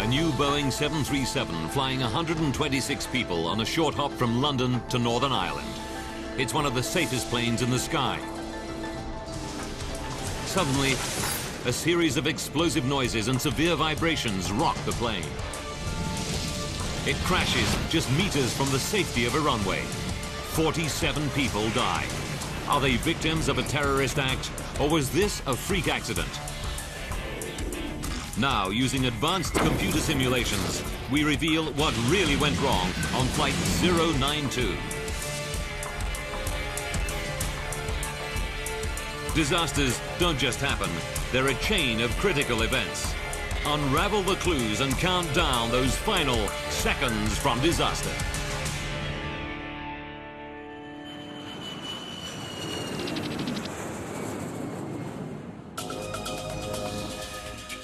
new Boeing 737 flying 126 people on a short hop from London to Northern Ireland. It's one of the safest planes in the sky. Suddenly, a series of explosive noises and severe vibrations rock the plane. It crashes just meters from the safety of a runway. 47 people die. Are they victims of a terrorist act, or was this a freak accident? Now, using advanced computer simulations, we reveal what really went wrong on Flight 092. Disasters don't just happen, they're a chain of critical events. Unravel the clues and count down those final seconds from disaster.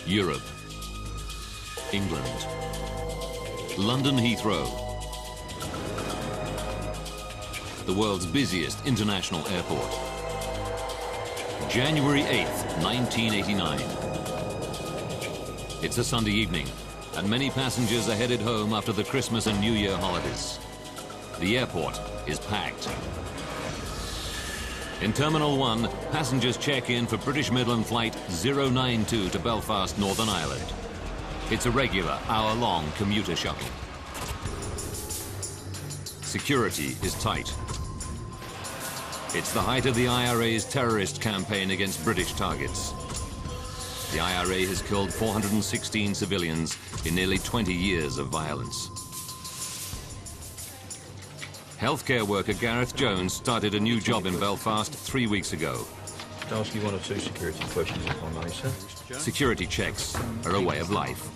Europe, England, London Heathrow, the world's busiest international airport. January 8th, 1989. It's a Sunday evening, and many passengers are headed home after the Christmas and New Year holidays. The airport is packed. In Terminal 1, passengers check in for British Midland Flight 092 to Belfast, Northern Ireland. It's a regular hour-long commuter shuttle. Security is tight. It's the height of the IRA's terrorist campaign against British targets. The IRA has killed 416 civilians in nearly 20 years of violence. Healthcare worker Gareth Jones started a new job in Belfast 3 weeks ago. I'll ask you one or two security questions, if I may, sir. Security checks are a way of life.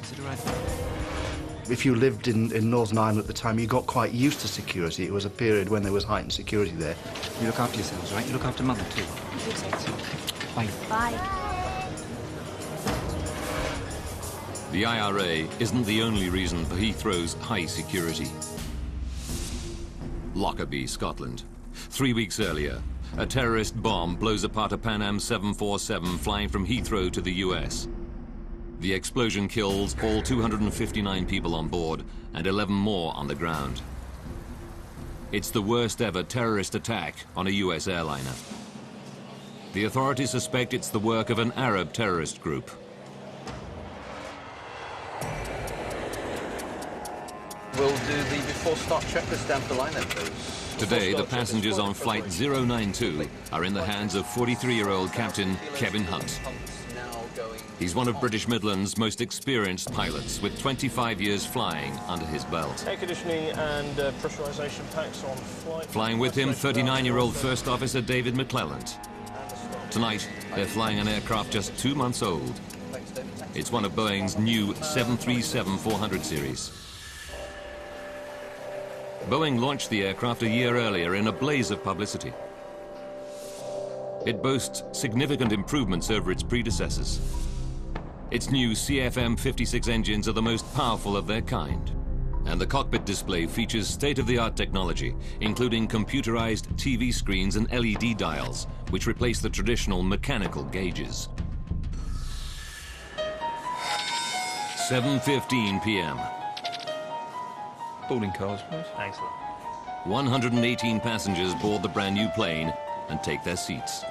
If you lived in Northern Ireland at the time, you got quite used to security. It was a period when there was heightened security there. You look after yourselves, right? You look after Mother, too. Bye. Bye. The IRA isn't the only reason for Heathrow's high security. Lockerbie, Scotland. 3 weeks earlier, a terrorist bomb blows apart a Pan Am 747 flying from Heathrow to the US. The explosion kills all 259 people on board and 11 more on the ground. It's the worst ever terrorist attack on a US airliner. The authorities suspect it's the work of an Arab terrorist group. We'll do the before start checklist down the line then, please. Today, the passengers on Flight 092 are in the hands of 43-year-old Captain Kevin Hunt. He's one of British Midland's most experienced pilots, with 25 years flying under his belt. Air conditioning and pressurization packs on flight. Flying with him, 39-year-old First Officer David McClelland. Tonight, they're flying an aircraft just 2 months old. It's one of Boeing's new 737-400 series. Boeing launched the aircraft a year earlier in a blaze of publicity. It boasts significant improvements over its predecessors. Its new CFM56 engines are the most powerful of their kind. And the cockpit display features state-of-the-art technology, including computerized TV screens and LED dials, which replace the traditional mechanical gauges. 7:15 p.m. Boarding cars, please. Excellent. 118 passengers board the brand new plane and take their seats.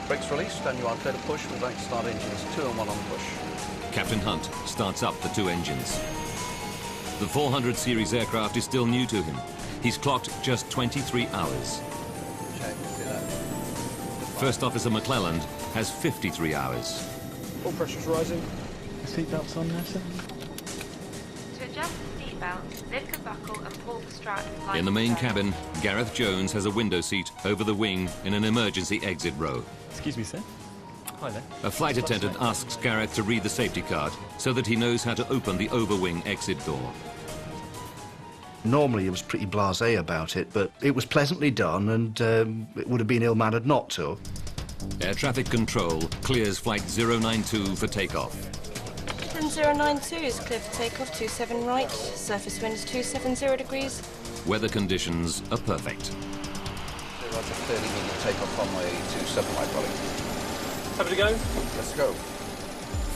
Brakes released and you are clear to push. We'd like to start engines 2 and 1 on push. Captain Hunt starts up the 2 engines. The 400 series aircraft is still new to him. He's clocked just 23 hours. Check, do that. First Officer McClelland has 53 hours. All pressure's rising. Seatbelts on there, sir? To adjust the seatbelt, lift the buckle and pull the strap. In the main cabin, Gareth Jones has a window seat over the wing in an emergency exit row. Excuse me, sir. Hi there. A flight attendant asks Gareth to read the safety card so that he knows how to open the overwing exit door. Normally, it was pretty blasé about it, but it was pleasantly done, and it would have been ill-mannered not to. Air traffic control clears Flight 092 for takeoff. And 092 is clear for takeoff, 27 right, surface winds 270 degrees. Weather conditions are perfect. Roger, clearly medium takeoff runway 27 right, rolling. Happy to go? Let's go.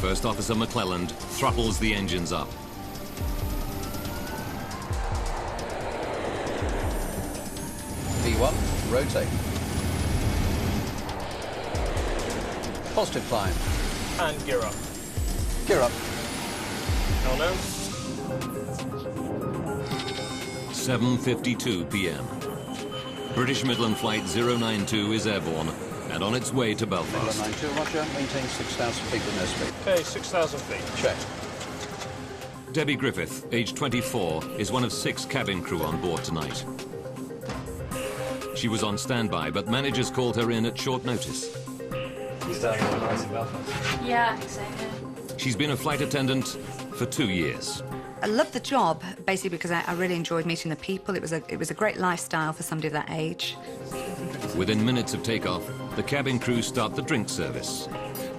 First Officer McClelland throttles the engines up. V1, rotate. Positive climb. And gear up. Gear up. Hello. 7:52 p.m. British Midland Flight 092 is airborne and on its way to Belfast. 92, roger. Maintain 6,000 feet with airspeed. Okay, 6,000 feet. Check. Debbie Griffith, age 24, is one of 6 cabin crew on board tonight. She was on standby, but managers called her in at short notice. Yeah, I think so, yeah. She's been a flight attendant for 2 years. I loved the job, basically because I really enjoyed meeting the people. It was a great lifestyle for somebody of that age. Within minutes of takeoff, the cabin crew start the drink service.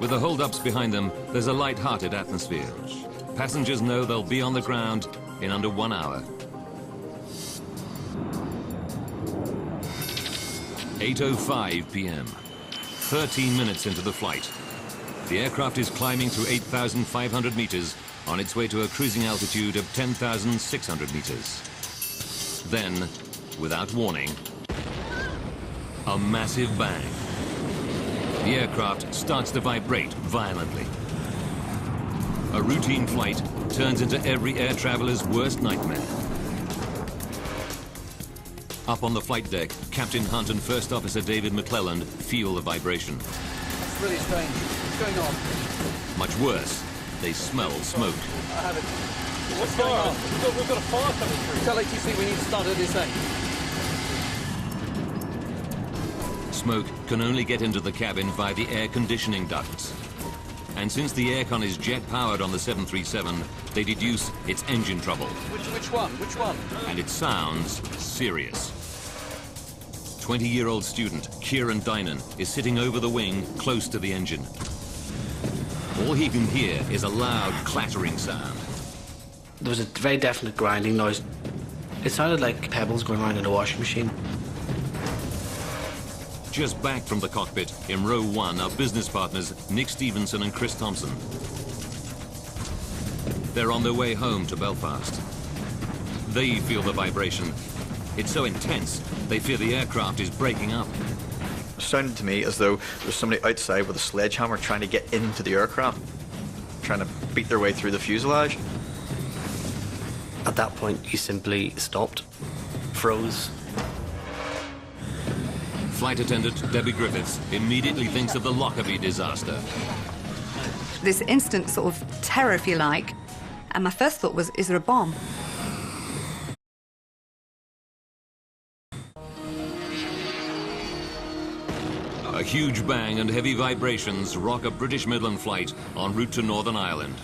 With the hold-ups behind them, there's a light-hearted atmosphere. Passengers know they'll be on the ground in under 1 hour. 8:05 p.m. 13 minutes into the flight. The aircraft is climbing through 8,500 meters on its way to a cruising altitude of 10,600 meters. Then, without warning, a massive bang. The aircraft starts to vibrate violently. A routine flight turns into every air traveler's worst nightmare. Up on the flight deck, Captain Hunt and First Officer David McClelland feel the vibration. That's really strange. What's going on? Much worse, they smell smoke. I have it. What's going on? We've got a fire coming through. Tell ATC we need to start at this end. Smoke can only get into the cabin via the air conditioning ducts. And since the aircon is jet-powered on the 737, they deduce it's engine trouble. Which one? Which one? And it sounds serious. 20-year-old student Kieran Dynan is sitting over the wing close to the engine. All he can hear is a loud clattering sound. There was a very definite grinding noise. It sounded like pebbles going around in a washing machine. Just back from the cockpit, in row 1, are business partners Nick Stevenson and Chris Thompson. They're on their way home to Belfast. They feel the vibration. It's so intense, they fear the aircraft is breaking up. It sounded to me as though there was somebody outside with a sledgehammer trying to get into the aircraft, trying to beat their way through the fuselage. At that point, you simply stopped, froze. Flight attendant Debbie Griffiths immediately thinks of the Lockerbie disaster. This instant sort of terror, if you like, and my first thought was, is there a bomb? A huge bang and heavy vibrations rock a British Midland flight en route to Northern Ireland.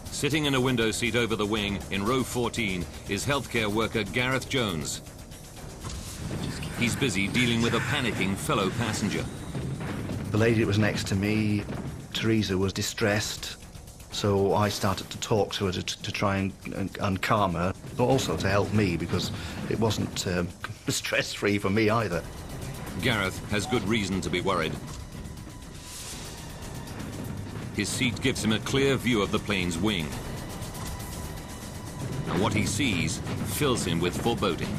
Sitting in a window seat over the wing in row 14 is healthcare worker Gareth Jones. He's busy dealing with a panicking fellow passenger. The lady that was next to me, Teresa, was distressed, so I started to talk to her to try and calm her, but also to help me because it wasn't stress-free for me either. Gareth has good reason to be worried. His seat gives him a clear view of the plane's wing. And what he sees fills him with foreboding.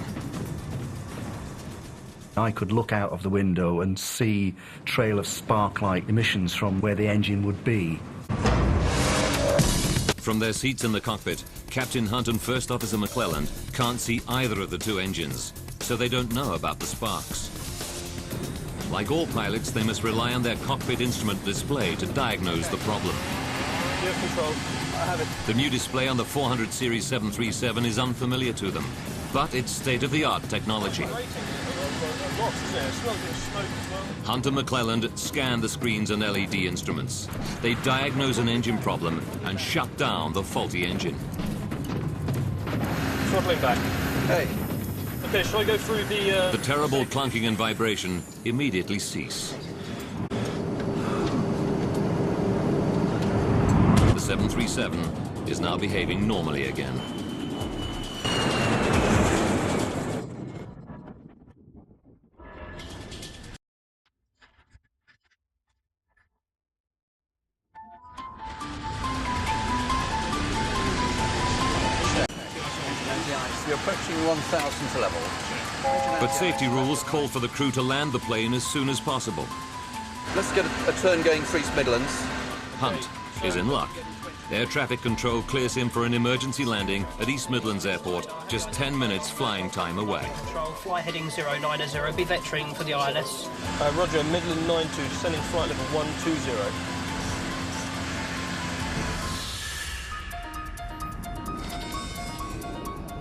I could look out of the window and see a trail of spark-like emissions from where the engine would be. From their seats in the cockpit, Captain Hunt and First Officer McClelland can't see either of the two engines, so they don't know about the sparks. Like all pilots, they must rely on their cockpit instrument display to diagnose the problem. Gear control. I have it. The new display on the 400 Series 737 is unfamiliar to them, but it's state-of-the-art technology. Hunt and McClelland scan the screens and LED instruments. They diagnose an engine problem and shut down the faulty engine. Throttling back. Hey. Okay, shall I go through the... The terrible clunking and vibration immediately cease. The 737 is now behaving normally again. approaching 1,000 to level. But safety rules call for the crew to land the plane as soon as possible. Let's get a turn going for East Midlands. Hunt is in luck. Air traffic control clears him for an emergency landing at East Midlands Airport, just 10 minutes flying time away. Control, fly heading 090, be vectoring for the ILS. Roger, Midland 92, descending flight level 120.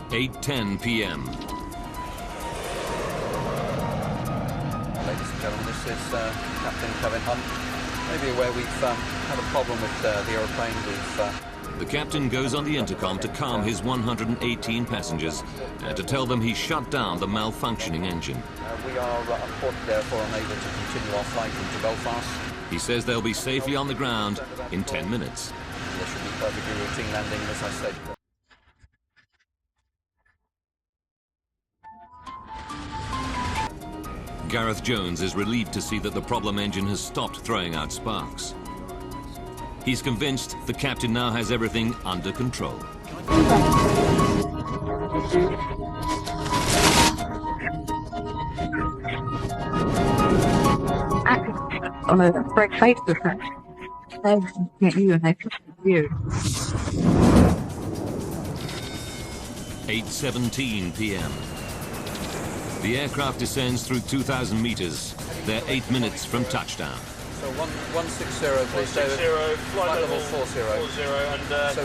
(8:10 p.m.) Ladies and gentlemen, this is Captain Kevin Hunt. Maybe aware we've had a problem with the aeroplane. The captain goes on the intercom to calm his 118 passengers and to tell them he shut down the malfunctioning engine. We are unfortunately therefore unable to continue our flight into Belfast. He says they'll be safely on the ground in 10 minutes. This should be perfectly routine landing, as I said. Gareth Jones is relieved to see that the problem engine has stopped throwing out sparks. He's convinced the captain now has everything under control. On a break face with her. You and I you. 8:17 p.m. The aircraft descends through 2,000 meters. They're 8 minutes from touchdown. So 160, please, David. 160, flight level 40.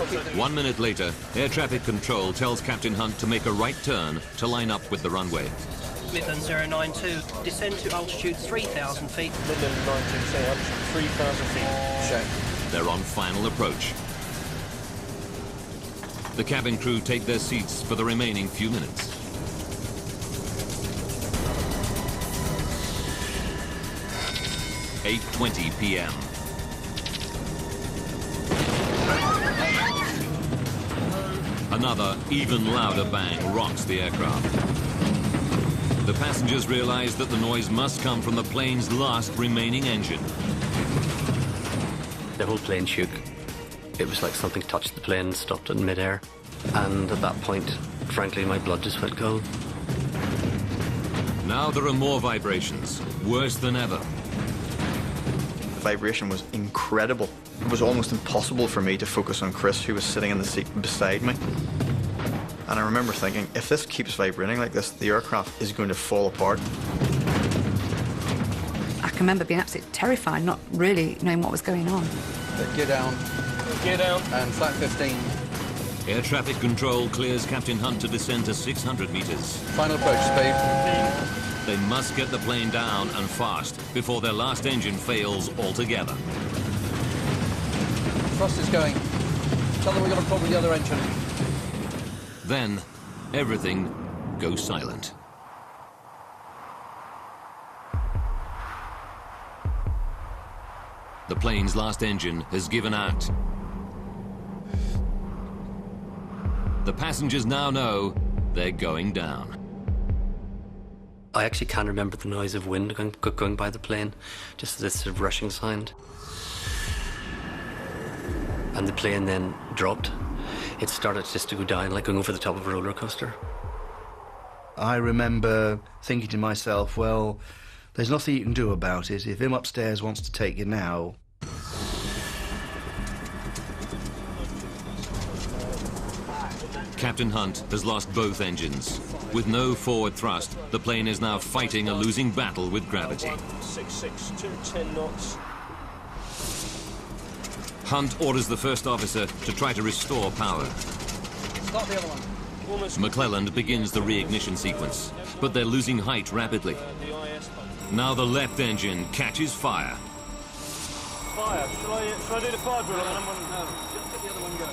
40, and 1 minute later, air traffic control tells Captain Hunt to make a right turn to line up with the runway. Midland 092, descend to altitude 3,000 feet. Midland 92, say altitude 3,000 feet. Check. They're on final approach. The cabin crew take their seats for the remaining few minutes. (8:20 p.m.) Another, even louder bang rocks the aircraft. The passengers realize that the noise must come from the plane's last remaining engine. The whole plane shook. It was like something touched the plane and stopped it in midair. And at that point, frankly, my blood just went cold. Now there are more vibrations, worse than ever. The vibration was incredible. It was almost impossible for me to focus on Chris, who was sitting in the seat beside me. And I remember thinking, if this keeps vibrating like this, the aircraft is going to fall apart. I can remember being absolutely terrified, not really knowing what was going on. Gear down. Gear down. And flight 15. Air traffic control clears Captain Hunt to descend to 600 meters. Final approach speed. They must get the plane down and fast before their last engine fails altogether. Thrust is going. Tell them we've got a problem with the other engine. Then, everything goes silent. The plane's last engine has given out. The passengers now know they're going down. I actually can't remember the noise of wind going by the plane, just this sort of rushing sound. And the plane then dropped. It started just to go down, like going over the top of a roller coaster. I remember thinking to myself, well, there's nothing you can do about it. If him upstairs wants to take you now... Captain Hunt has lost both engines. With no forward thrust, the plane is now fighting a losing battle with gravity. 66210 knots. Hunt orders the first officer to try to restore power. Start the other one. McClelland begins the reignition sequence, but they're losing height rapidly. Now the left engine catches fire. Fire. Shall I do the fire drill? No, just let the other one go.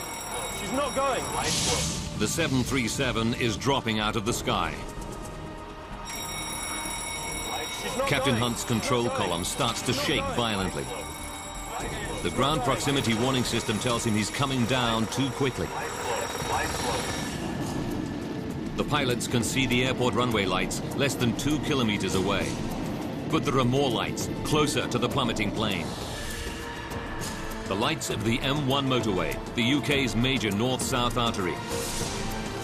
She's not going. The 737 is dropping out of the sky. Captain Hunt's control column starts to shake violently. The ground proximity warning system tells him he's coming down too quickly. The pilots can see the airport runway lights less than 2 kilometers away. But there are more lights closer to the plummeting plane. The lights of the M1 motorway, the UK's major north-south artery.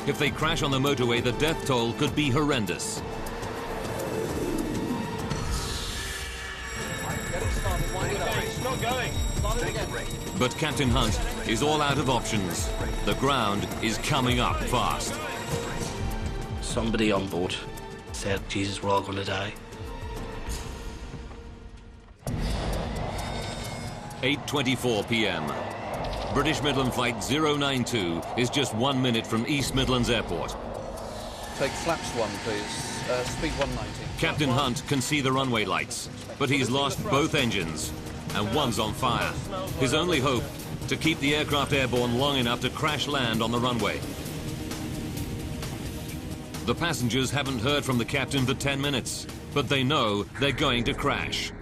If they crash on the motorway, the death toll could be horrendous. It's not going. But Captain Hunt is all out of options. The ground is coming up fast. Somebody on board said, Jesus, we're all going to die. 8:24 p.m. British Midland Flight 092 is just 1 minute from East Midlands Airport. Take flaps 1, please. Speed 190. Captain Hunt can see the runway lights, but he's lost both engines, and one's on fire. His only hope, to keep the aircraft airborne long enough to crash land on the runway. The passengers haven't heard from the captain for 10 minutes, but they know they're going to crash.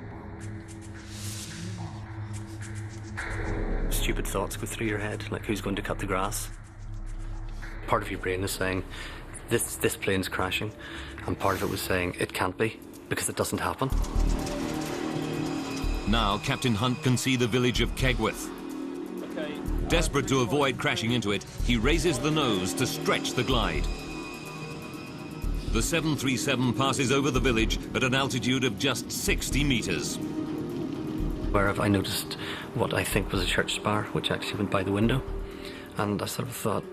Stupid thoughts go through your head, like who's going to cut the grass. Part of your brain is saying, this plane's crashing, and part of it was saying, it can't be, because it doesn't happen. Now Captain Hunt can see the village of Kegworth. Desperate to avoid crashing into it, he raises the nose to stretch the glide. The 737 passes over the village at an altitude of just 60 meters. Where I noticed what I think was a church spire, which actually went by the window. And I sort of thought,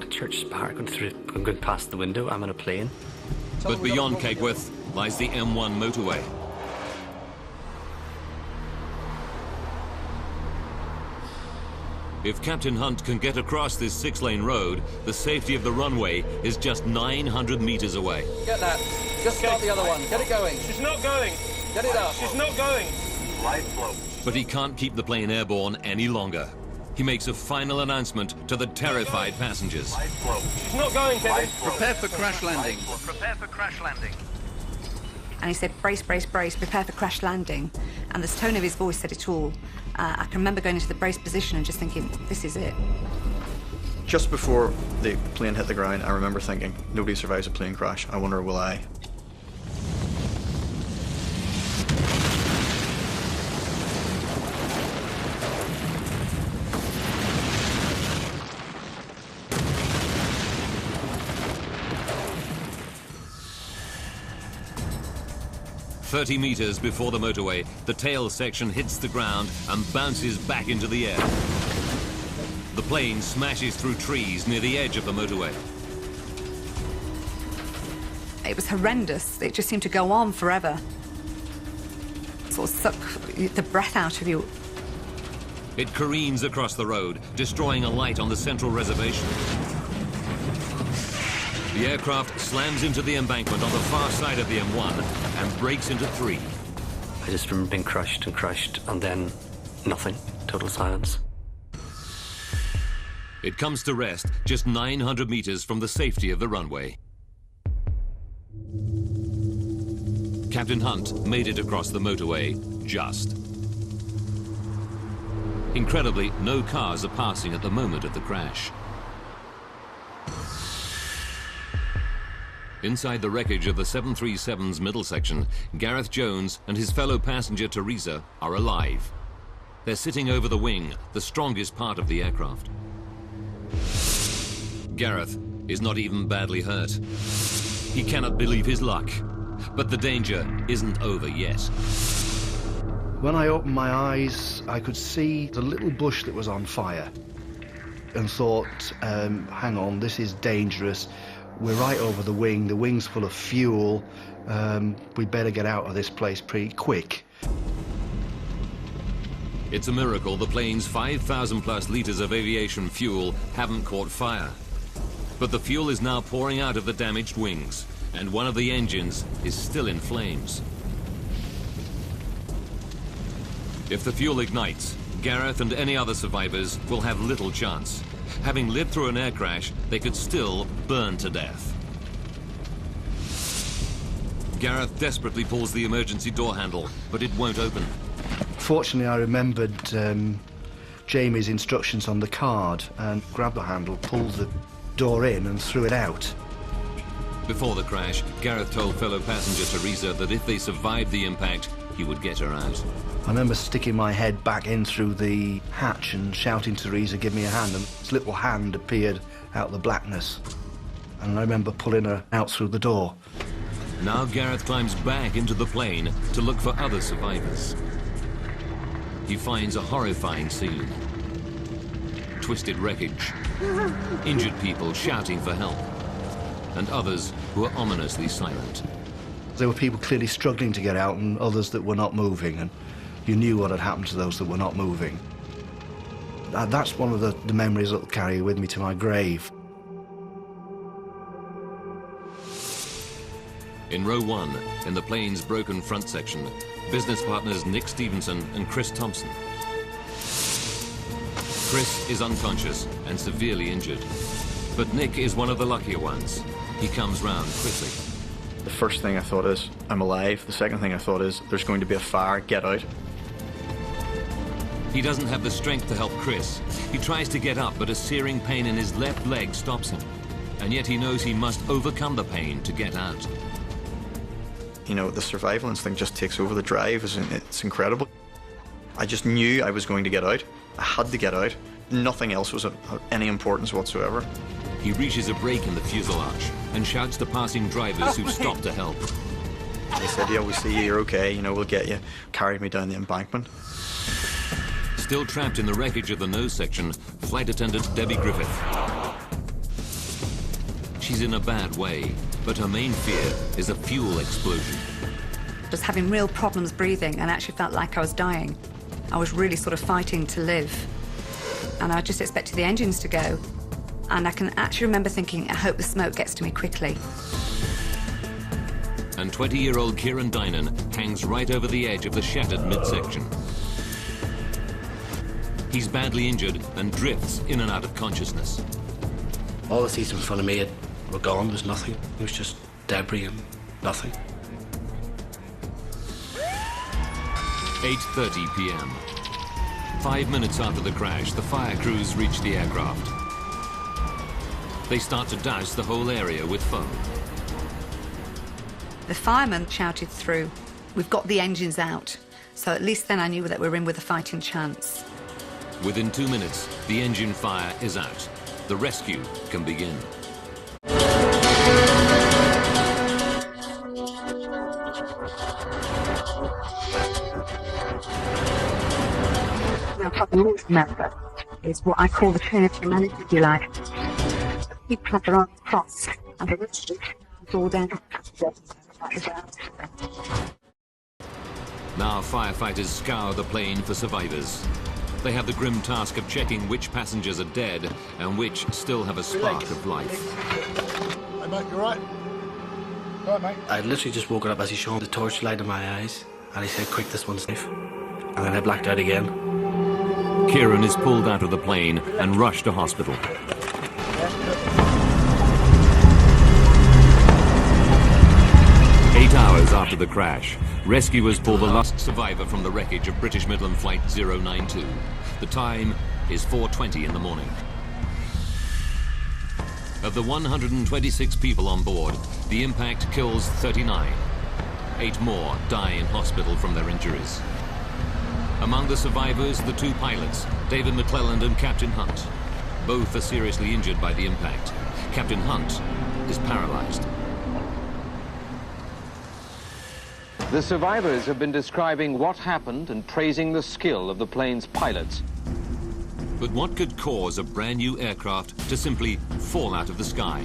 a church spire going past the window, I'm in a plane. But beyond Kegworth lies the M1 motorway. If Captain Hunt can get across this 6-lane road, the safety of the runway is just 900 meters away. Get that. Just start the other one. Get it going. She's not going. Get it up. She's not going. Light flow. But he can't keep the plane airborne any longer. He makes a final announcement to the terrified passengers. She's not going, Kevin. Prepare for crash landing. Prepare for crash landing. And he said, brace, brace, brace, prepare for crash landing. And the tone of his voice said it all. I can remember going into the brace position and just thinking, this is it. Just before the plane hit the ground, I remember thinking, nobody survives a plane crash. I wonder, will I? "30 meters before the motorway, the tail section hits the ground and bounces back into the air. The plane smashes through trees near the edge of the motorway. It was horrendous. It just seemed to go on forever. Sort of suck the breath out of you. It careens across the road, destroying a light on the central reservation. The aircraft slams into the embankment on the far side of the M1 and breaks into 3. I just remember being crushed, and then nothing. Total silence. It comes to rest just 900 meters from the safety of the runway. Captain Hunt made it across the motorway, just. Incredibly, no cars are passing at the moment of the crash. Inside the wreckage of the 737's middle section, Gareth Jones and his fellow passenger Teresa are alive. They're sitting over the wing, the strongest part of the aircraft. Gareth is not even badly hurt. He cannot believe his luck, but the danger isn't over yet. When I opened my eyes, I could see the little bush that was on fire and thought, hang on, this is dangerous. We're right over the wing's full of fuel. We better get out of this place pretty quick. It's a miracle the plane's 5,000 plus liters of aviation fuel haven't caught fire. But the fuel is now pouring out of the damaged wings, and one of the engines is still in flames. If the fuel ignites, Gareth and any other survivors will have little chance. Having lived through an air crash, they could still burn to death. Gareth desperately pulls the emergency door handle, but it won't open. Fortunately, I remembered Jamie's instructions on the card and grabbed the handle, pulled the door in and threw it out. Before the crash, Gareth told fellow passenger Teresa that if they survived the impact, he would get her out. I remember sticking my head back in through the hatch and shouting to Teresa, give me a hand, and this little hand appeared out of the blackness. and I remember pulling her out through the door. Now Gareth climbs back into the plane to look for other survivors. He finds a horrifying scene. Twisted wreckage, injured people shouting for help, and others who are ominously silent. There were people clearly struggling to get out and others that were not moving, and you knew what had happened to those that were not moving. That's one of the memories that will carry with me to my grave. In row 1, in the plane's broken front section, business partners Nick Stevenson and Chris Thompson. Chris is unconscious and severely injured, but Nick is one of the luckier ones. He comes round quickly. The first thing I thought is, I'm alive. The second thing I thought is, there's going to be a fire, get out. He doesn't have the strength to help Chris. He tries to get up, but a searing pain in his left leg stops him. And yet he knows he must overcome the pain to get out. You know, the survival instinct just takes over. The drive, it's incredible. I just knew I was going to get out. I had to get out. Nothing else was of any importance whatsoever. He reaches a break in the fuselage and shouts to passing drivers who've stopped to help. They said, yeah, we see you, you're okay, you know, we'll get you. Carried me down the embankment. Still trapped in the wreckage of the nose section, flight attendant Debbie Griffith. She's in a bad way, but her main fear is a fuel explosion. Just having real problems breathing and actually felt like I was dying. I was really sort of fighting to live. And I just expected the engines to go. And I can actually remember thinking, I hope the smoke gets to me quickly. And 20-year-old Kieran Dynan hangs right over the edge of the shattered midsection. He's badly injured and drifts in and out of consciousness. All the seats in front of me were gone. There was nothing. It was just debris and nothing. 8:30 p.m. 5 minutes after the crash, the fire crews reach the aircraft. They start to douse the whole area with foam. The fireman shouted through, "We've got the engines out." So at least then I knew that we were in with a fighting chance. Within 2 minutes, the engine fire is out. The rescue can begin. What you always remember is what I call the chain of humanity, if you like. People have their arms crossed and the rich fall down. Now firefighters scour the plane for survivors. They have the grim task of checking which passengers are dead and which still have a spark of life. Hey mate, you alright? Alright mate? I literally just woke up as he shone the torchlight in my eyes and he said, quick, this one's safe. And then I blacked out again. Kieran is pulled out of the plane and rushed to hospital. Hours after the crash, rescuers pull the last survivor from the wreckage of British Midland Flight 092. The time is 4:20 in the morning. Of the 126 people on board, the impact kills 39. 8 more die in hospital from their injuries. Among the survivors, the 2 pilots, David McClelland and Captain Hunt. Both are seriously injured by the impact. Captain Hunt is paralyzed. The survivors have been describing what happened and praising the skill of the plane's pilots. But what could cause a brand new aircraft to simply fall out of the sky?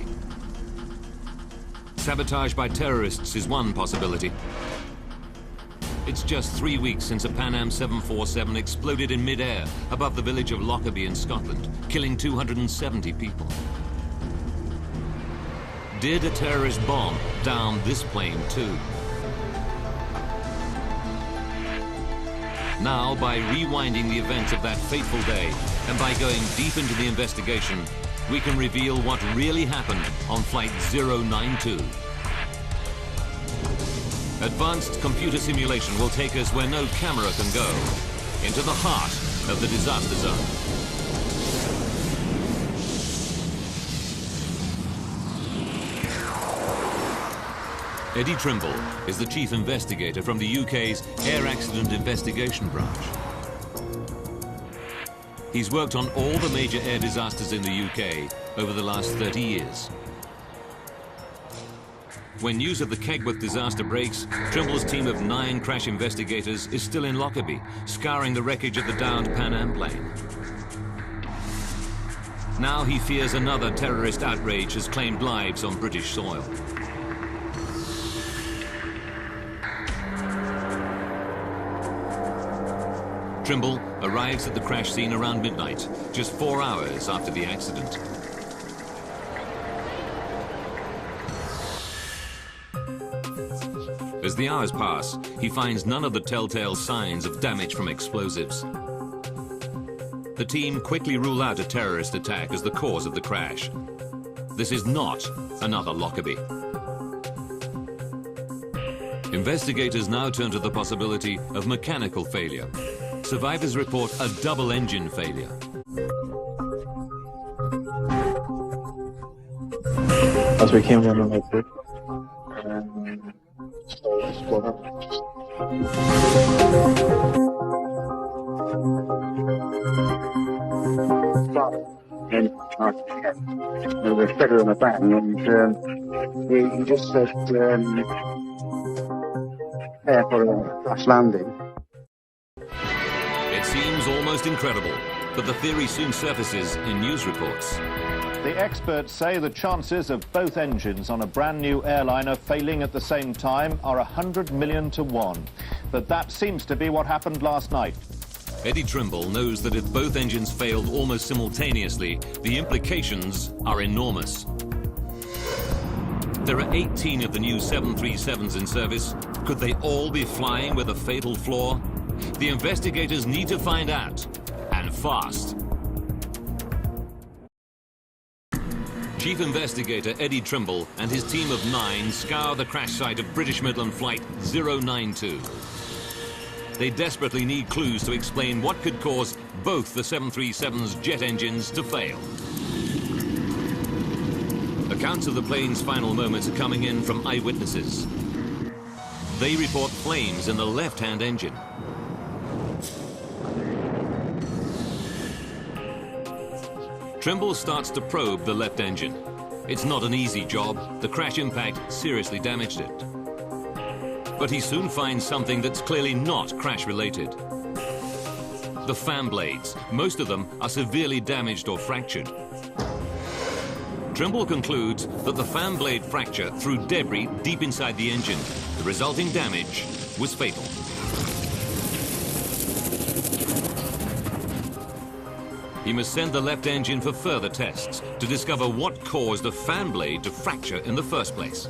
Sabotage by terrorists is one possibility. It's just 3 weeks since a Pan Am 747 exploded in mid-air above the village of Lockerbie in Scotland, killing 270 people. Did a terrorist bomb down this plane too? Now, by rewinding the events of that fateful day and by going deep into the investigation, we can reveal what really happened on Flight 092. Advanced computer simulation will take us where no camera can go, into the heart of the disaster zone. Eddie Trimble is the chief investigator from the UK's Air Accident Investigation Branch. He's worked on all the major air disasters in the UK over the last 30 years. When news of the Kegworth disaster breaks, Trimble's team of 9 crash investigators is still in Lockerbie, scouring the wreckage of the downed Pan Am plane. Now he fears another terrorist outrage has claimed lives on British soil. Trimble arrives at the crash scene around midnight, just 4 hours after the accident. As the hours pass, he finds none of the telltale signs of damage from explosives. The team quickly rule out a terrorist attack as the cause of the crash. This is not another Lockerbie. Investigators now turn to the possibility of mechanical failure. Survivors report a double engine failure. As we came down on the bridge, there was a figure on the back, and he just said, "Prepare for a crash landing." It seems almost incredible, but the theory soon surfaces in news reports. The experts say the chances of both engines on a brand new airliner failing at the same time are 100 million to 1. But that seems to be what happened last night. Eddie Trimble knows that if both engines failed almost simultaneously, the implications are enormous. There are 18 of the new 737s in service. Could they all be flying with a fatal flaw? The investigators need to find out, and fast. Chief Investigator Eddie Trimble and his team of 9 scour the crash site of British Midland Flight 092. They desperately need clues to explain what could cause both the 737's jet engines to fail. Accounts of the plane's final moments are coming in from eyewitnesses. They report flames in the left-hand engine. Trimble starts to probe the left engine. It's not an easy job. The crash impact seriously damaged it. But he soon finds something that's clearly not crash-related. The fan blades. Most of them are severely damaged or fractured. Trimble concludes that the fan blade fracture threw debris deep inside the engine. The resulting damage was fatal. He must send the left engine for further tests to discover what caused a fan blade to fracture in the first place.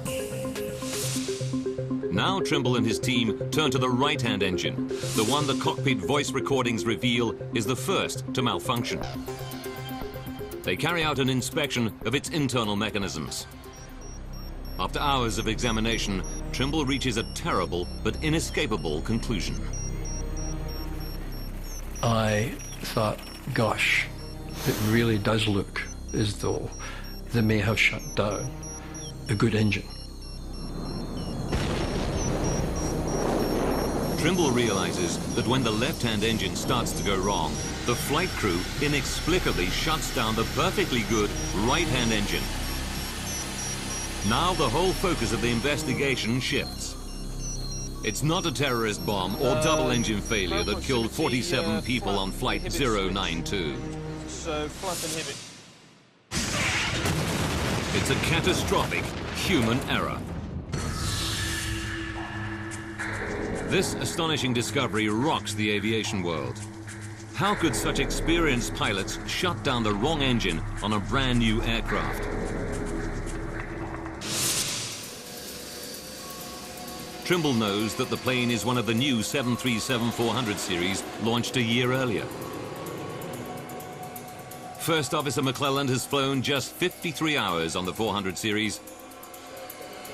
Now Trimble and his team turn to the right-hand engine, the one the cockpit voice recordings reveal is the first to malfunction. They carry out an inspection of its internal mechanisms. After hours of examination, Trimble reaches a terrible but inescapable conclusion. I thought, gosh, it really does look as though they may have shut down a good engine. Trimble realizes that when the left-hand engine starts to go wrong, the flight crew inexplicably shuts down the perfectly good right-hand engine. Now the whole focus of the investigation shifts. It's not a terrorist bomb or double engine failure that killed 47 people on Flight 092. So, flap inhibit. It's a catastrophic human error. This astonishing discovery rocks the aviation world. How could such experienced pilots shut down the wrong engine on a brand new aircraft? Trimble knows that the plane is one of the new 737-400 series launched a year earlier. First Officer McClelland has flown just 53 hours on the 400 series.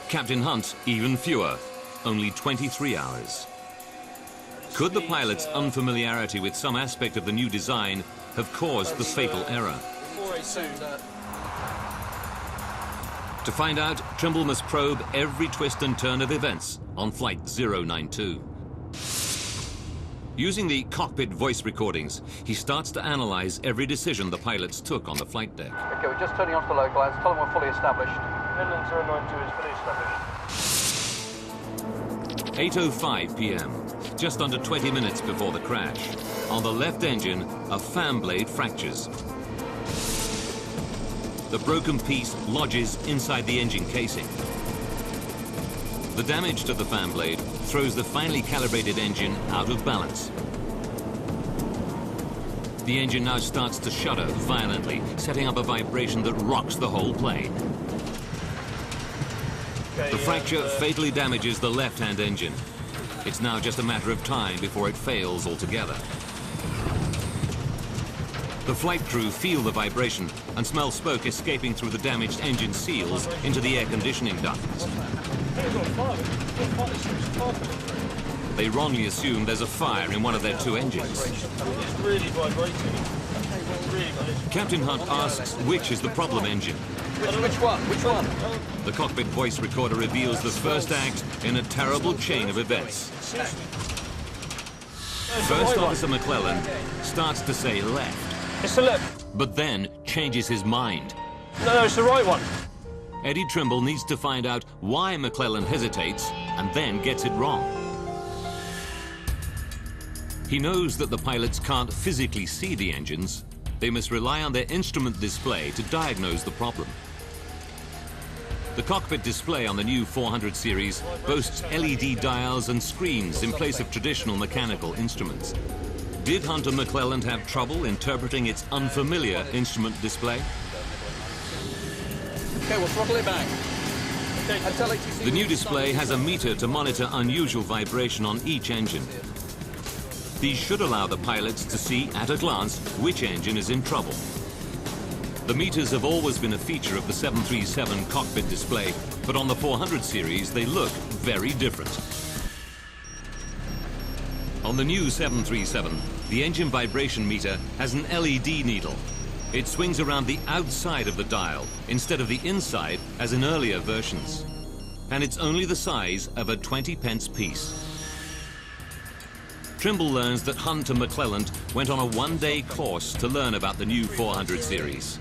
Captain Hunt, even fewer, only 23 hours. Could the pilot's unfamiliarity with some aspect of the new design have caused the fatal error? To find out, Trimble must probe every twist and turn of events on Flight 092. Using the cockpit voice recordings, he starts to analyze every decision the pilots took on the flight deck. Okay, we're just turning off the localizer. Tell them we're fully established. Midland 092 is fully established. 8:05 p.m., just under 20 minutes before the crash. On the left engine, a fan blade fractures. The broken piece lodges inside the engine casing. The damage to the fan blade throws the finely calibrated engine out of balance. The engine now starts to shudder violently, setting up a vibration that rocks the whole plane. The fracture fatally damages the left-hand engine. It's now just a matter of time before it fails altogether. The flight crew feel the vibration and smell smoke escaping through the damaged engine seals into the air conditioning ducts. They wrongly assume there's a fire in one of their two engines. It's really vibrating. Captain Hunt asks which is the problem engine. Which one? Which one? The cockpit voice recorder reveals the first act in a terrible chain of events. First Officer McClellan starts to say left. It's the left. But then changes his mind. No, it's the right one. Eddie Trimble needs to find out why McClellan hesitates and then gets it wrong. He knows that the pilots can't physically see the engines. They must rely on their instrument display to diagnose the problem. The cockpit display on the new 400 series boasts LED dials and screens in place of traditional mechanical instruments. Did Hunt and McClellan have trouble interpreting its unfamiliar instrument display? Okay, we'll throttle it back. The new display has a meter to monitor unusual vibration on each engine. These should allow the pilots to see at a glance which engine is in trouble. The meters have always been a feature of the 737 cockpit display, but on the 400 series they look very different. On the new 737, the engine vibration meter has an LED needle. It swings around the outside of the dial instead of the inside as in earlier versions. And it's only the size of a 20-pence piece. Trimble learns that Hunt and McClellan went on a one-day course to learn about the new 400 series.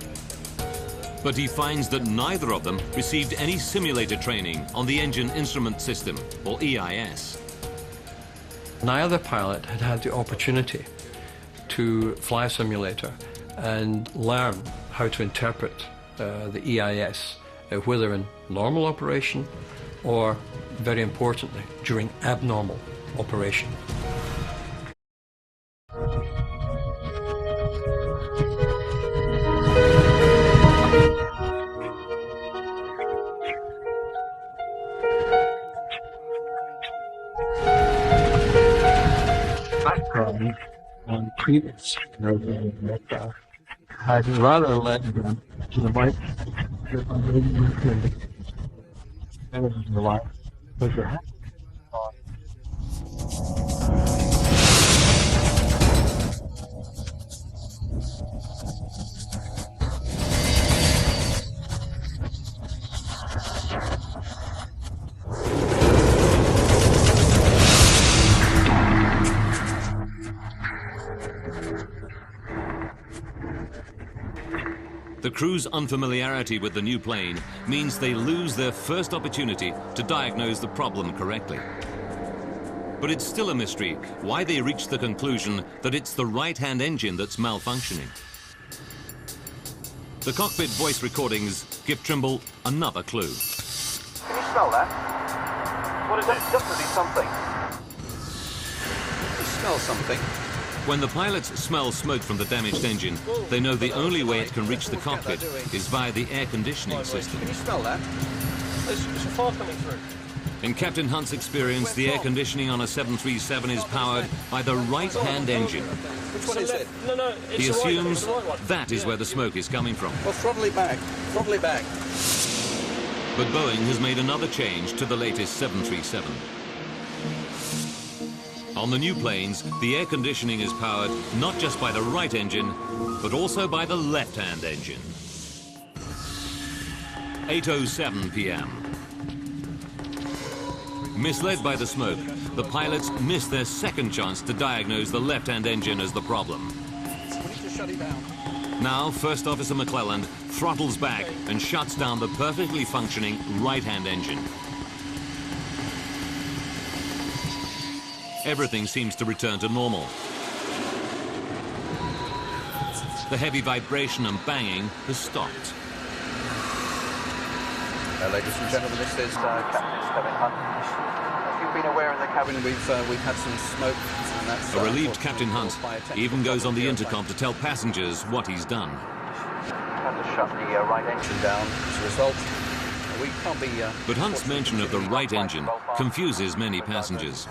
But he finds that neither of them received any simulator training on the Engine Instrument System, or EIS. Neither pilot had had the opportunity to fly a simulator and learn how to interpret the EIS, whether in normal operation or, very importantly, during abnormal operation. Background on previous aircraft had rather led them to the right the line, but there had The crew's unfamiliarity with the new plane means they lose their first opportunity to diagnose the problem correctly. But it's still a mystery why they reached the conclusion that it's the right-hand engine that's malfunctioning. The cockpit voice recordings give Trimble another clue. Can you smell that? What is it? It's definitely something. You smell something? When the pilots smell smoke from the damaged engine, they know the only way it can reach the cockpit is via the air conditioning system. Can you smell that? There's a fire coming through. In Captain Hunt's experience, the air conditioning on a 737 is powered by the right-hand engine. Which one is it? No, He assumes that is where the smoke is coming from. Well, throttle it back. Throttle it back. But Boeing has made another change to the latest 737. On the new planes, the air conditioning is powered not just by the right engine, but also by the left-hand engine. 8:07 p.m. Misled by the smoke, the pilots miss their second chance to diagnose the left-hand engine as the problem. We need to shut it down. Now, First Officer McClellan throttles back and shuts down the perfectly functioning right-hand engine. everything seems to return to normal. The heavy vibration and banging has stopped. Ladies and gentlemen, this is Captain Hunt. As you've been aware in the cabin, we've had some smoke. And that's, a relieved Captain Hunt even goes on the intercom to tell passengers what he's done. Had to shut the right engine down as a result. We can't be... But Hunt's mention of the right engine confuses many passengers.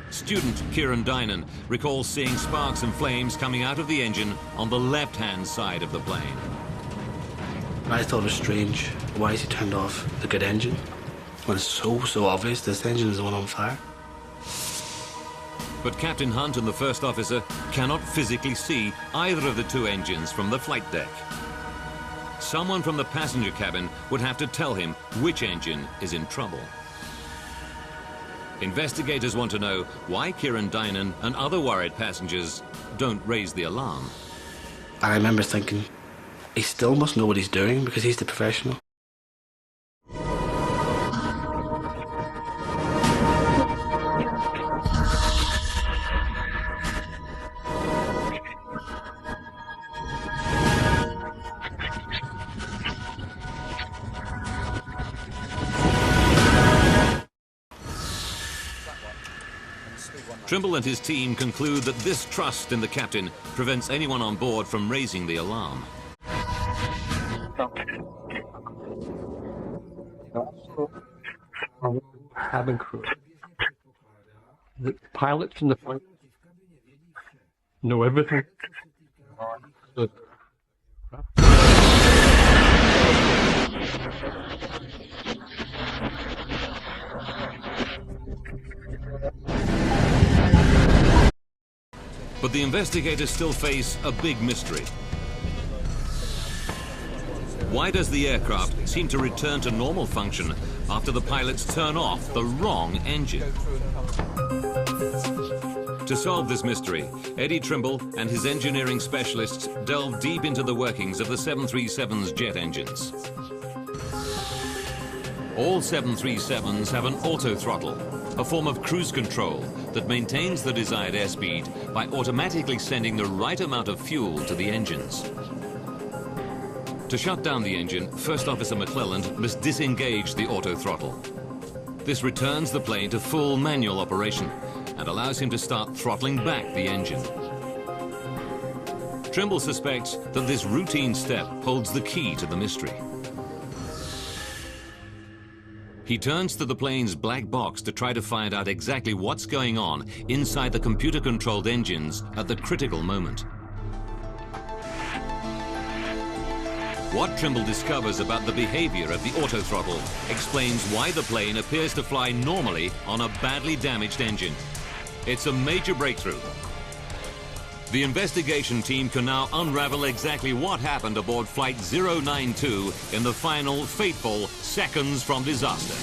Student Kieran Dynan recalls seeing sparks and flames coming out of the engine on the left-hand side of the plane. I thought it was strange. Why is he turned off the good engine when it's so obvious this engine is the one on fire? But Captain Hunt and the first officer cannot physically see either of the two engines from the flight deck. Someone from the passenger cabin would have to tell him which engine is in trouble. Investigators want to know why Kieran Dynan and other worried passengers don't raise the alarm. I remember thinking, he still must know what he's doing because he's the professional. Trimble and his team conclude that this trust in the captain prevents anyone on board from raising the alarm. Cabin crew. The pilots in the flight know everything. But the investigators still face a big mystery. Why does the aircraft seem to return to normal function after the pilots turn off the wrong engine? To solve this mystery, Eddie Trimble and his engineering specialists delve deep into the workings of the 737's jet engines. All 737s have an auto throttle, a form of cruise control that maintains the desired airspeed by automatically sending the right amount of fuel to the engines. To shut down the engine, First Officer McClelland must disengage the auto throttle. This returns the plane to full manual operation and allows him to start throttling back the engine. Trimble suspects that this routine step holds the key to the mystery. He turns to the plane's black box to try to find out exactly what's going on inside the computer-controlled engines at the critical moment. What Trimble discovers about the behavior of the auto throttle explains why the plane appears to fly normally on a badly damaged engine. It's a major breakthrough. The investigation team can now unravel exactly what happened aboard Flight 092 in the final fateful seconds from disaster.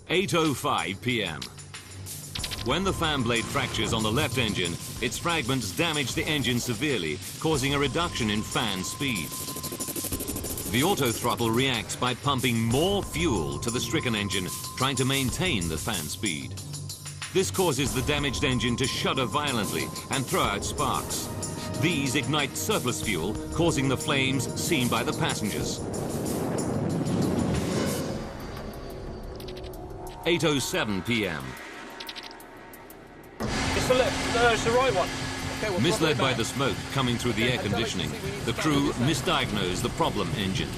8:05 p.m. When the fan blade fractures on the left engine, its fragments damage the engine severely, causing a reduction in fan speed. The auto throttle reacts by pumping more fuel to the stricken engine, trying to maintain the fan speed. This causes the damaged engine to shudder violently and throw out sparks. These ignite surplus fuel, causing the flames seen by the passengers. 8:07 p.m. It's the left. No, it's the right one. Okay, Misled by the smoke coming through the air conditioning, the crew misdiagnosed the problem engine.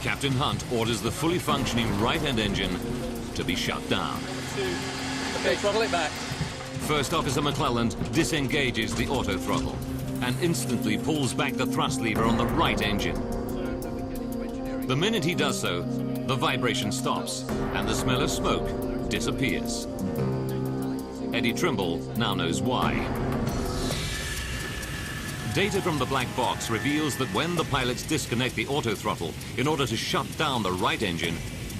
Captain Hunt orders the fully functioning right-hand engine to be shut down. Okay, throttle it back. First Officer McClelland disengages the auto throttle and instantly pulls back the thrust lever on the right engine. The minute he does so, the vibration stops and the smell of smoke disappears. Eddie Trimble now knows why. Data from the black box reveals that when the pilots disconnect the auto throttle in order to shut down the right engine,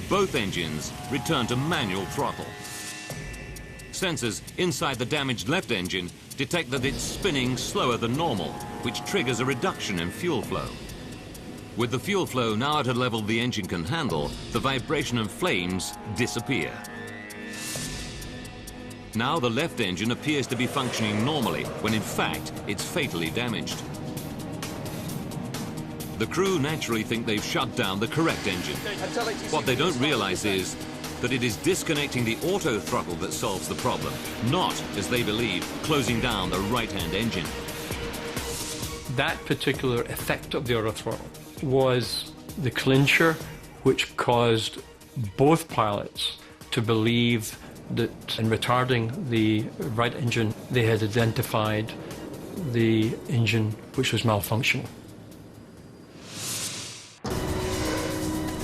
both engines return to manual throttle. Sensors inside the damaged left engine detect that it's spinning slower than normal, which triggers a reduction in fuel flow. With the fuel flow now at a level the engine can handle, the vibration and flames disappear. Now the left engine appears to be functioning normally, when in fact it's fatally damaged. The crew naturally think they've shut down the correct engine. What they don't realize is that it is disconnecting the auto throttle that solves the problem, not, as they believe, closing down the right-hand engine. That particular effect of the auto throttle was the clincher which caused both pilots to believe that in retarding the right engine, they had identified the engine which was malfunctioning.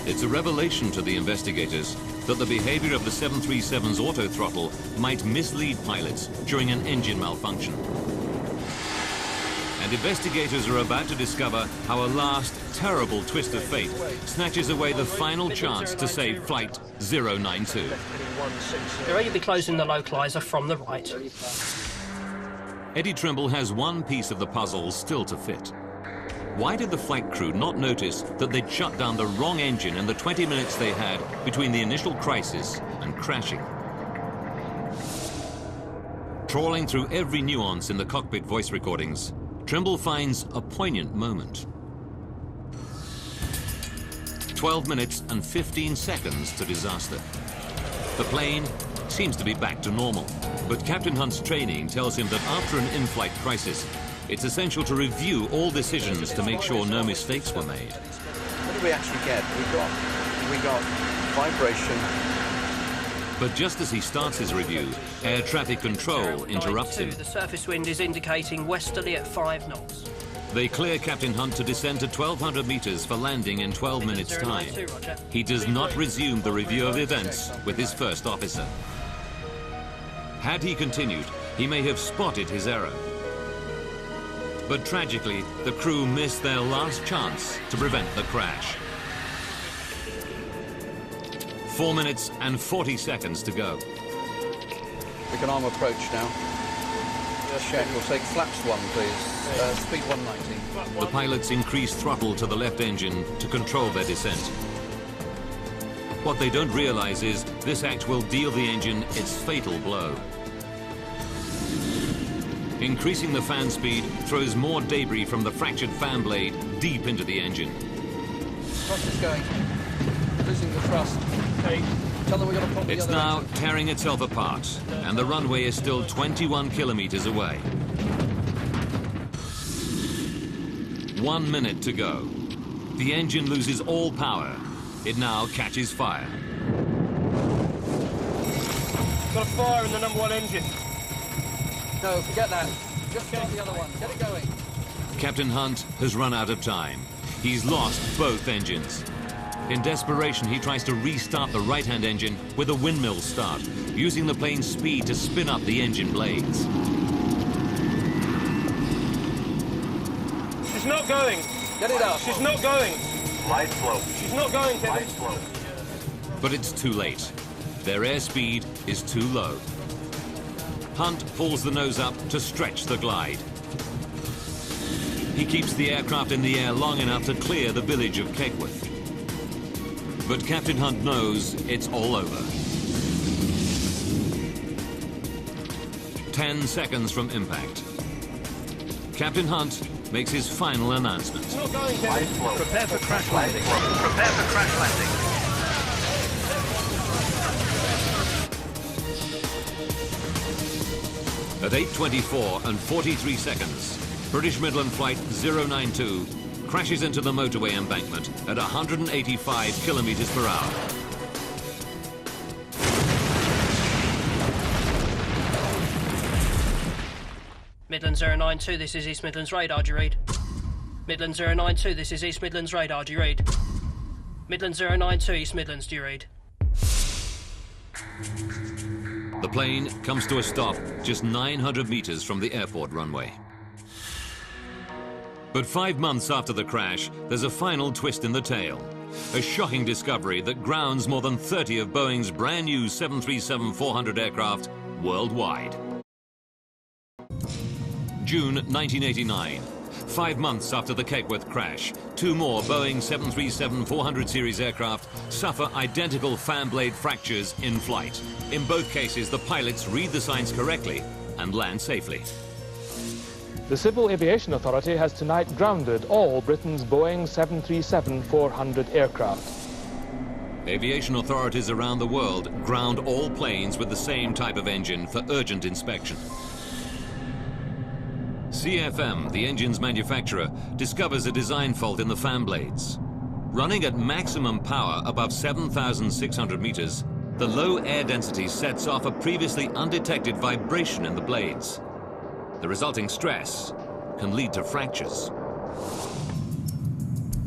It's a revelation to the investigators that the behavior of the 737's auto throttle might mislead pilots during an engine malfunction. And investigators are about to discover how a last terrible twist of fate snatches away the final chance to save Flight 092. You're going to be closing the localizer from the right. Eddie Trimble has one piece of the puzzle still to fit. Why did the flight crew not notice that they'd shut down the wrong engine in the 20 minutes they had between the initial crisis and crashing? Trawling through every nuance in the cockpit voice recordings, Trimble finds a poignant moment. 12 minutes and 15 seconds to disaster. The plane seems to be back to normal, but Captain Hunt's training tells him that after an in-flight crisis, it's essential to review all decisions to make sure no mistakes were made. What did we actually get? We got vibration. But just as he starts his review, air traffic control interrupts him. The surface wind is indicating westerly at 5 knots. They clear Captain Hunt to descend to 1,200 meters for landing in 12 minutes' time. He does not resume the review of events with his first officer. Had he continued, he may have spotted his error. But tragically, the crew missed their last chance to prevent the crash. 4 minutes and 40 seconds to go. We can arm approach now. Check, we'll take flaps 1, please. Speed 190. The pilots increase throttle to the left engine to control their descent. What they don't realize is this act will deal the engine its fatal blow. Increasing the fan speed throws more debris from the fractured fan blade deep into the engine. Thrust is going. Losing the thrust. Okay. Tell them we've got a problem. It's now tearing itself apart, and the runway is still 21 kilometers away. 1 minute to go. The engine loses all power. It now catches fire. Got a fire in the #1 engine. No, forget that. Just start the other one. Get it going. Captain Hunt has run out of time. He's lost both engines. In desperation, he tries to restart the right-hand engine with a windmill start, using the plane's speed to spin up the engine blades. She's not going. Get it up. She's not going. Light slow. She's not going, Kevin. But it's too late. Their airspeed is too low. Hunt pulls the nose up to stretch the glide. He keeps the aircraft in the air long enough to clear the village of Kegworth. But Captain Hunt knows it's all over. 10 seconds from impact. Captain Hunt makes his final announcement. It's not going, Kevin. Prepare for crash landing. Prepare for crash landing. At 8:24 and 43 seconds, British Midland Flight 092 crashes into the motorway embankment at 185 kilometers per hour. Midland 092, this is East Midlands radar, do you read? Midland 092, this is East Midlands radar, do you read? Midland 092, East Midlands, do you read? The plane comes to a stop just 900 meters from the airport runway. But 5 months after the crash, there's a final twist in the tale. A shocking discovery that grounds more than 30 of Boeing's brand new 737-400 aircraft worldwide. June 1989. 5 months after the Kegworth crash, 2 more Boeing 737-400 series aircraft suffer identical fan blade fractures in flight. In both cases, the pilots read the signs correctly and land safely. The Civil Aviation Authority has tonight grounded all Britain's Boeing 737-400 aircraft. Aviation authorities around the world ground all planes with the same type of engine for urgent inspection. CFM, the engine's manufacturer, discovers a design fault in the fan blades. Running at maximum power above 7,600 meters, the low air density sets off a previously undetected vibration in the blades. The resulting stress can lead to fractures.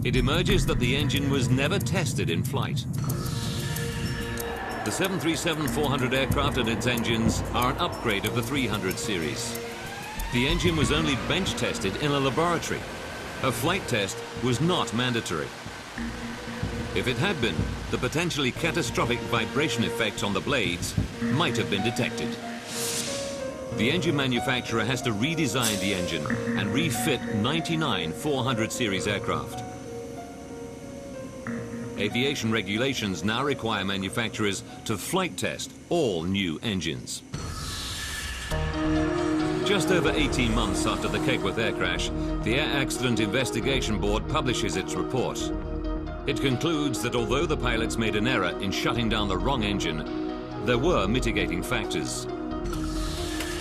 It emerges that the engine was never tested in flight. The 737-400 aircraft and its engines are an upgrade of the 300 series. The engine was only bench tested in a laboratory. A flight test was not mandatory. If it had been, the potentially catastrophic vibration effects on the blades might have been detected. The engine manufacturer has to redesign the engine and refit 99 400 series aircraft. Aviation regulations now require manufacturers to flight test all new engines. Just over 18 months after the Kegworth air crash, the Air Accident Investigation Board publishes its report. It concludes that although the pilots made an error in shutting down the wrong engine, there were mitigating factors.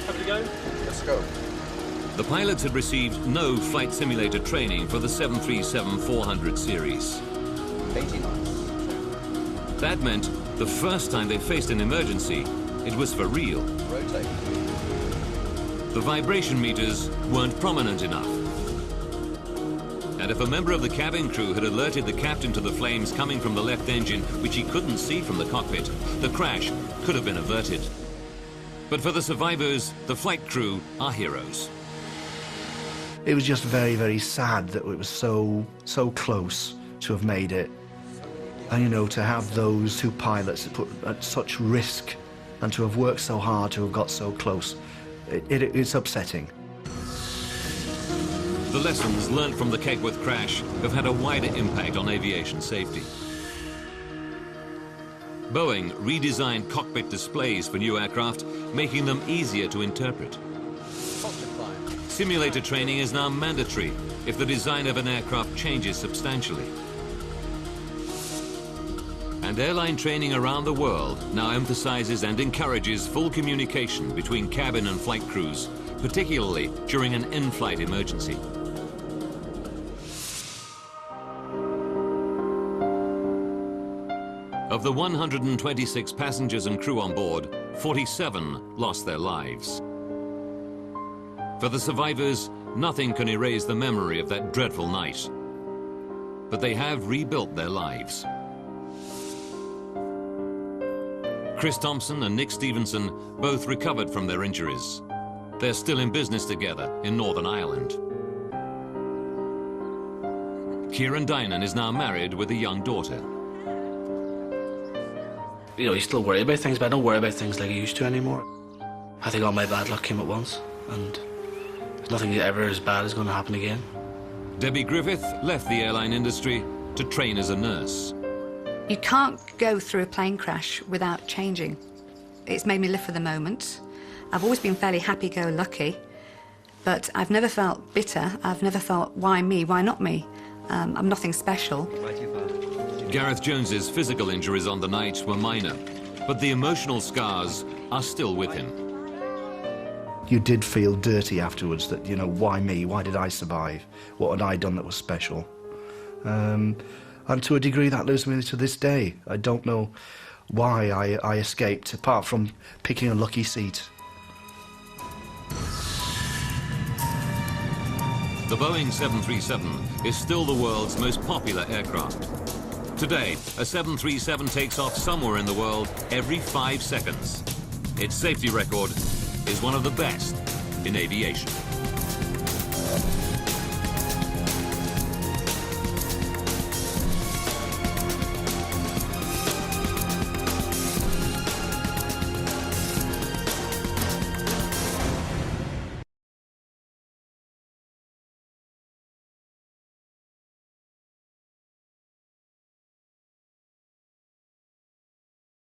Have we go? Let's go. The pilots had received no flight simulator training for the 737-400 series. 89. That meant the first time they faced an emergency, it was for real. Rotate. The vibration meters weren't prominent enough. And if a member of the cabin crew had alerted the captain to the flames coming from the left engine, which he couldn't see from the cockpit, the crash could have been averted. But for the survivors, the flight crew are heroes. It was just very, very sad that it was so close to have made it. And, you know, to have those 2 pilots put at such risk and to have worked so hard to have got so close, it's upsetting. The lessons learned from the Kegworth crash have had a wider impact on aviation safety. Boeing redesigned cockpit displays for new aircraft, making them easier to interpret. Simulator training is now mandatory if the design of an aircraft changes substantially. And airline training around the world now emphasizes and encourages full communication between cabin and flight crews, particularly during an in-flight emergency. Of the 126 passengers and crew on board, 47 lost their lives. For the survivors, nothing can erase the memory of that dreadful night. But they have rebuilt their lives. Chris Thompson and Nick Stevenson both recovered from their injuries. They're still in business together in Northern Ireland. Kieran Dynan is now married with a young daughter. You know, you still worry about things, but I don't worry about things like I used to anymore. I think all my bad luck came at once, and there's nothing ever as bad is going to happen again. Debbie Griffith left the airline industry to train as a nurse. You can't go through a plane crash without changing. It's made me live for the moment. I've always been fairly happy-go-lucky, but I've never felt bitter. I've never felt, why me, why not me? I'm nothing special. Gareth Jones's physical injuries on the night were minor, but the emotional scars are still with him. You did feel dirty afterwards that, you know, why me? Why did I survive? What had I done that was special? And to a degree that lives with me to this day. I don't know why I escaped, apart from picking a lucky seat. The Boeing 737 is still the world's most popular aircraft. Today, a 737 takes off somewhere in the world every 5 seconds. Its safety record is one of the best in aviation.